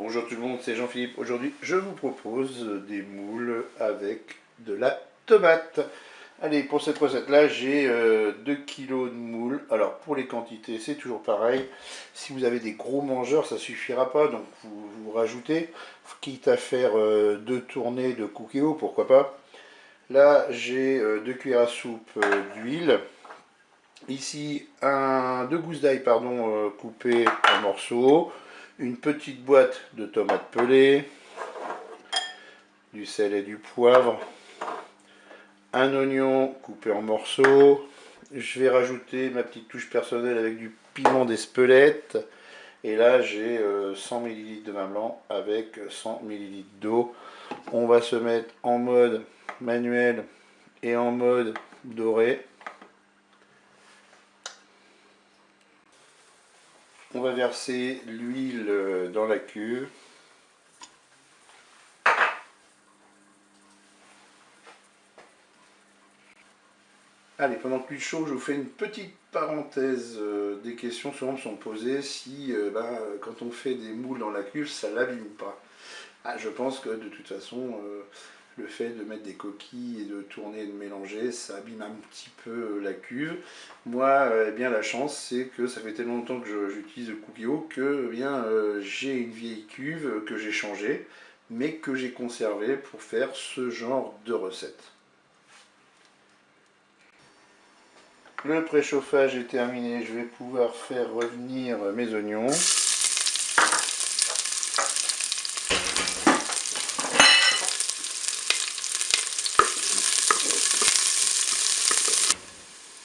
Bonjour tout le monde, c'est Jean-Philippe. Aujourd'hui, je vous propose des moules avec de la tomate. Allez, pour cette recette-là, j'ai 2 kilos de moules. Alors, pour les quantités, c'est toujours pareil. Si vous avez des gros mangeurs, ça suffira pas. Donc, vous rajoutez, quitte à faire 2 tournées de cookéo, pourquoi pas. Là, j'ai 2 cuillères à soupe d'huile. Ici, 2 gousses d'ail coupées en morceaux, une petite boîte de tomates pelées, du sel et du poivre, un oignon coupé en morceaux. Je vais rajouter ma petite touche personnelle avec du piment d'Espelette. Et là, j'ai 100 ml de vin blanc avec 100 ml d'eau. On va se mettre en mode manuel et en mode doré. On va verser l'huile dans la cuve. Allez, pendant que l'huile chaud, je vous fais une petite parenthèse. Des questions souvent me sont posées si quand on fait des moules dans la cuve, ça l'abîme pas. Je pense que de toute façon, le fait de mettre des coquilles et de tourner et de mélanger, ça abîme un petit peu la cuve. Moi, eh bien, la chance, c'est que ça fait tellement longtemps que j'utilise le Cookeo que j'ai une vieille cuve que j'ai changée, mais que j'ai conservée pour faire ce genre de recette. Le préchauffage est terminé, je vais pouvoir faire revenir mes oignons.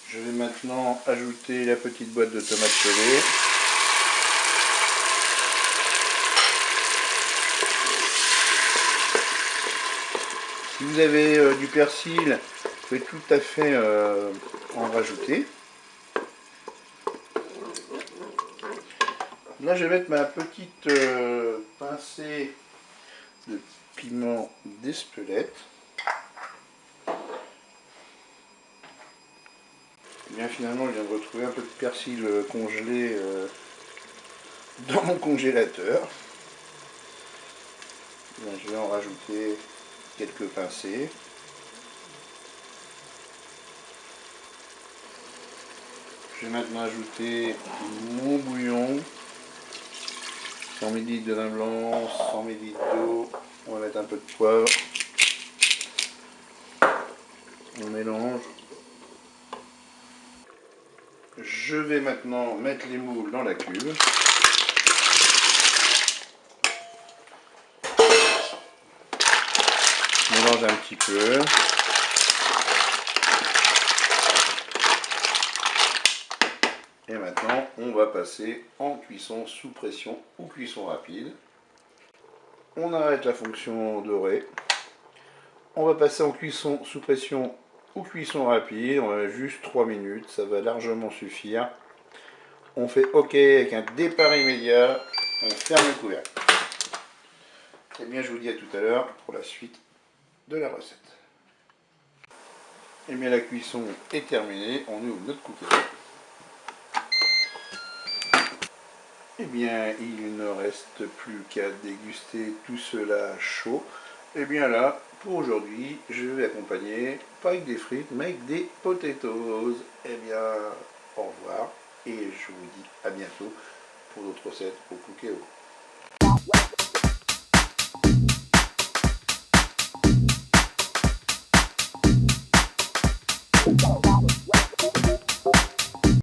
Je vais maintenant ajouter la petite boîte de tomates pelées. Si vous avez du persil, vous pouvez tout à fait en rajouter. Là, je vais mettre ma petite pincée de piment d'Espelette. Et bien finalement, je viens de retrouver un peu de persil congelé dans mon congélateur. Bien, je vais en rajouter quelques pincées. Je vais maintenant ajouter mon bouillon. 100 ml de vin blanc, 100 ml d'eau. On va mettre un peu de poivre. On mélange. Je vais maintenant mettre les moules dans la cuve. Je mélange un petit peu. Et maintenant, on va passer en cuisson sous pression ou cuisson rapide. On arrête la fonction dorée. On va passer en cuisson sous pression ou cuisson rapide. On va juste 3 minutes, ça va largement suffire. On fait OK avec un départ immédiat. On ferme le couvercle. Et bien, je vous dis à tout à l'heure pour la suite de la recette. Et bien, la cuisson est terminée. On ouvre notre cooker. Eh bien, il ne reste plus qu'à déguster tout cela chaud. Et bien là, pour aujourd'hui, je vais accompagner, pas avec des frites, mais avec des potatoes. Eh bien, au revoir. Et je vous dis à bientôt pour d'autres recettes au Cookéo.